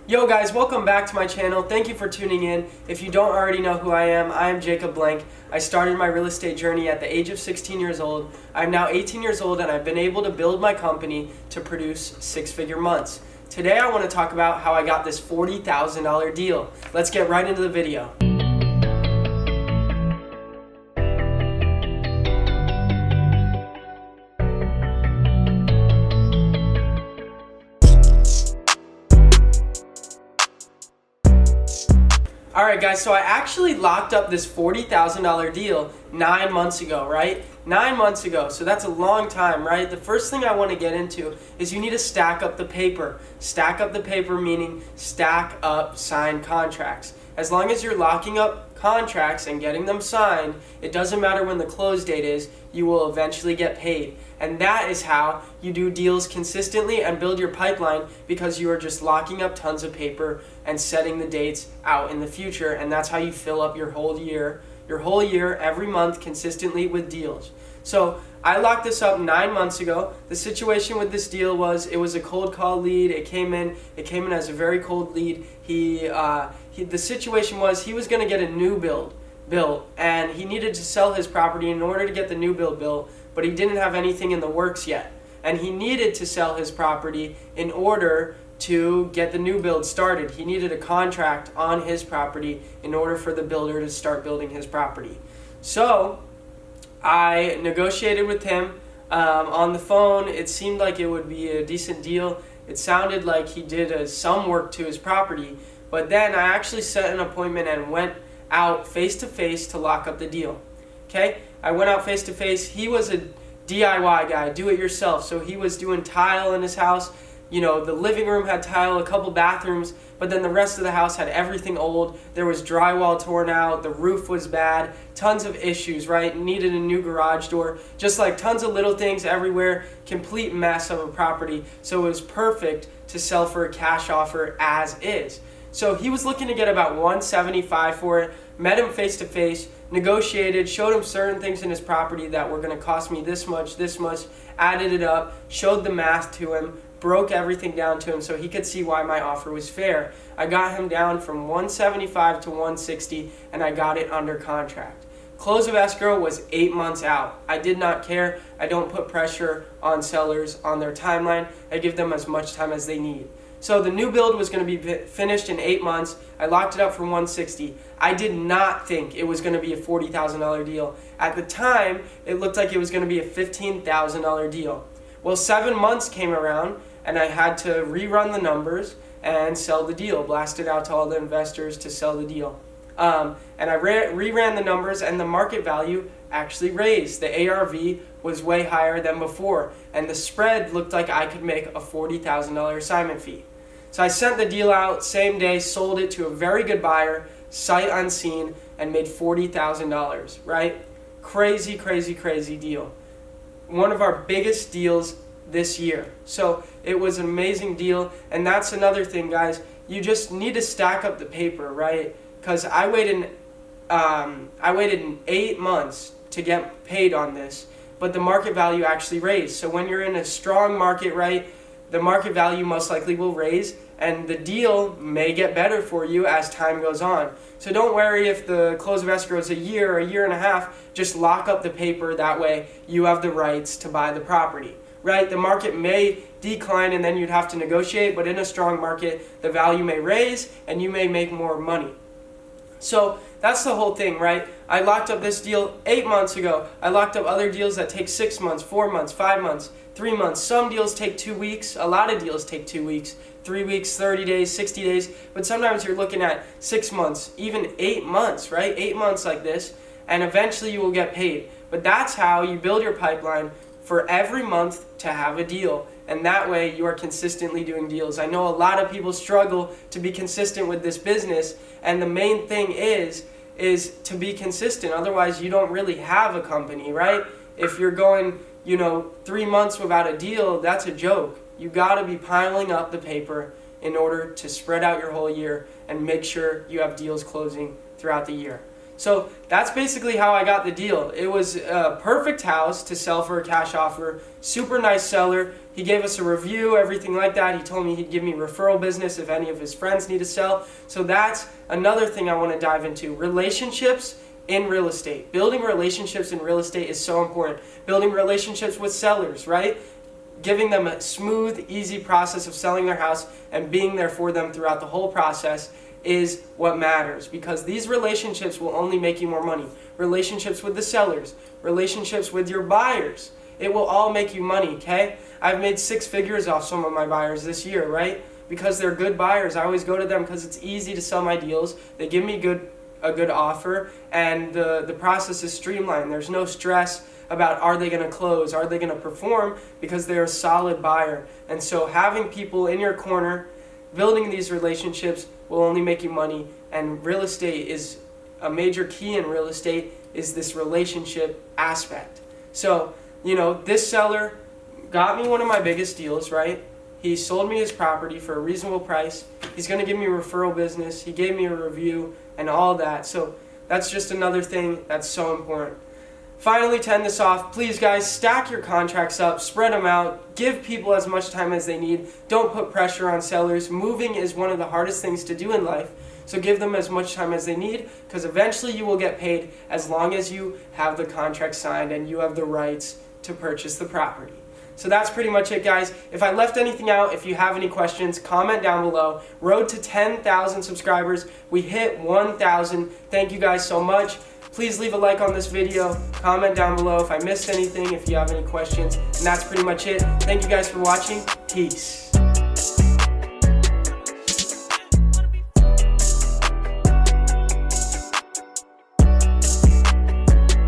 Yo guys, welcome back to my channel. Thank you for tuning in. If you don't already know who I am Jacob Blank. I started my real estate journey at the age of 16 years old. I'm now 18 years old and I've been able to build my company to produce six-figure months. Today I want to talk about how I got this $40,000 deal. Let's get right into the video. Alright guys, so I actually locked up this $40,000 deal 9 months ago, right? 9 months ago, so that's a long time, right? The first thing I want to get into is you need to stack up the paper. Stack up the paper meaning stack up signed contracts. As long as you're locking up contracts and getting them signed, it doesn't matter when the close date is, you will eventually get paid. And that is how you do deals consistently and build your pipeline, because you are just locking up tons of paper and setting the dates out in the future, and that's how you fill up your whole year every month consistently with deals. So I locked this up 9 months ago. The situation with this deal was it was a cold call lead. It came in as a very cold lead. The situation was he was going to get a new build built, and he needed to sell his property in order to get the new build built, but he didn't have anything in the works yet. And he needed to sell his property in order to get the new build started. He needed a contract on his property in order for the builder to start building his property. So I negotiated with him on the phone. It seemed like it would be a decent deal. It sounded like he did some work to his property, but then I actually set an appointment and went out face-to-face to lock up the deal. Okay? I went out face-to-face. He was a DIY guy, do-it-yourself, so he was doing tile in his house. You know, the living room had tile, a couple bathrooms, but then the rest of the house had everything old. There was drywall torn out, the roof was bad, tons of issues, right? Needed a new garage door, just like tons of little things everywhere, complete mess of a property. So it was perfect to sell for a cash offer as is. So he was looking to get about $175 for it, met him face to face, negotiated, showed him certain things in his property that were going to cost me this much, added it up, showed the math to him, broke everything down to him so he could see why my offer was fair. I got him down from $175 to $160, and I got it under contract. Close of escrow was 8 months out. I did not care. I don't put pressure on sellers on their timeline. I give them as much time as they need. So the new build was going to be finished in 8 months. I locked it up for $160. I did not think it was going to be a $40,000 deal. At the time, it looked like it was going to be a $15,000 deal. Well, 7 months came around, and I had to rerun the numbers and sell the deal, blast it out to all the investors to sell the deal. And I reran the numbers, and the market value actually raised. The ARV was way higher than before, and the spread looked like I could make a $40,000 assignment fee. So I sent the deal out same day, sold it to a very good buyer, sight unseen, and made $40,000, right? Crazy, crazy, crazy deal. One of our biggest deals this year. So it was an amazing deal, and that's another thing, guys. You just need to stack up the paper, right? Because I waited 8 months to get paid on this, but the market value actually raised. So when you're in a strong market, right, the market value most likely will raise, and the deal may get better for you as time goes on. So don't worry if the close of escrow is a year and a half. Just lock up the paper. That way you have the rights to buy the property, right? The market may decline and then you'd have to negotiate, but in a strong market, the value may raise and you may make more money. So that's the whole thing, right? I locked up this deal 8 months ago. I locked up other deals that take 6 months, 4 months, 5 months, 3 months. Some deals take 2 weeks. A lot of deals take 2 weeks, 3 weeks, 30 days, 60 days. But sometimes you're looking at 6 months, even 8 months, right? 8 months like this, and eventually you will get paid. But that's how you build your pipeline for every month to have a deal. And that way you are consistently doing deals. I know a lot of people struggle to be consistent with this business, and the main thing is to be consistent. Otherwise you don't really have a company, right? If you're going, 3 months without a deal, that's a joke. You got to be piling up the paper in order to spread out your whole year and make sure you have deals closing throughout the year. So that's basically how I got the deal. It was a perfect house to sell for a cash offer. Super nice seller. He gave us a review, everything like that. He told me he'd give me referral business if any of his friends need to sell. So that's another thing I want to dive into. Relationships in real estate. Building relationships in real estate is so important. Building relationships with sellers, right? Giving them a smooth, easy process of selling their house and being there for them throughout the whole process is what matters, because these relationships will only make you more money. Relationships with the sellers, relationships with your buyers, it will all make you money, okay? I've made 6 figures off some of my buyers this year, right? Because they're good buyers. I always go to them because it's easy to sell my deals. They give me a good offer, and the process is streamlined. There's no stress about are they going to close, are they going to perform, because they're a solid buyer. And so having people in your corner, building these relationships will only make you money. And real estate is a major key in real estate is this relationship aspect. So, this seller got me one of my biggest deals, right? He sold me his property for a reasonable price. He's going to give me referral business. He gave me a review and all that. So that's just another thing that's so important. Finally, to end this off, please guys, stack your contracts up, spread them out, give people as much time as they need. Don't put pressure on sellers. Moving is one of the hardest things to do in life, so give them as much time as they need, because eventually you will get paid as long as you have the contract signed and you have the rights to purchase the property. So that's pretty much it, guys. If I left anything out, if you have any questions, comment down below. Road to 10,000 subscribers. We hit 1,000. Thank you guys so much. Please leave a like on this video, comment down below if I missed anything, if you have any questions, and that's pretty much it. Thank you guys for watching. Peace.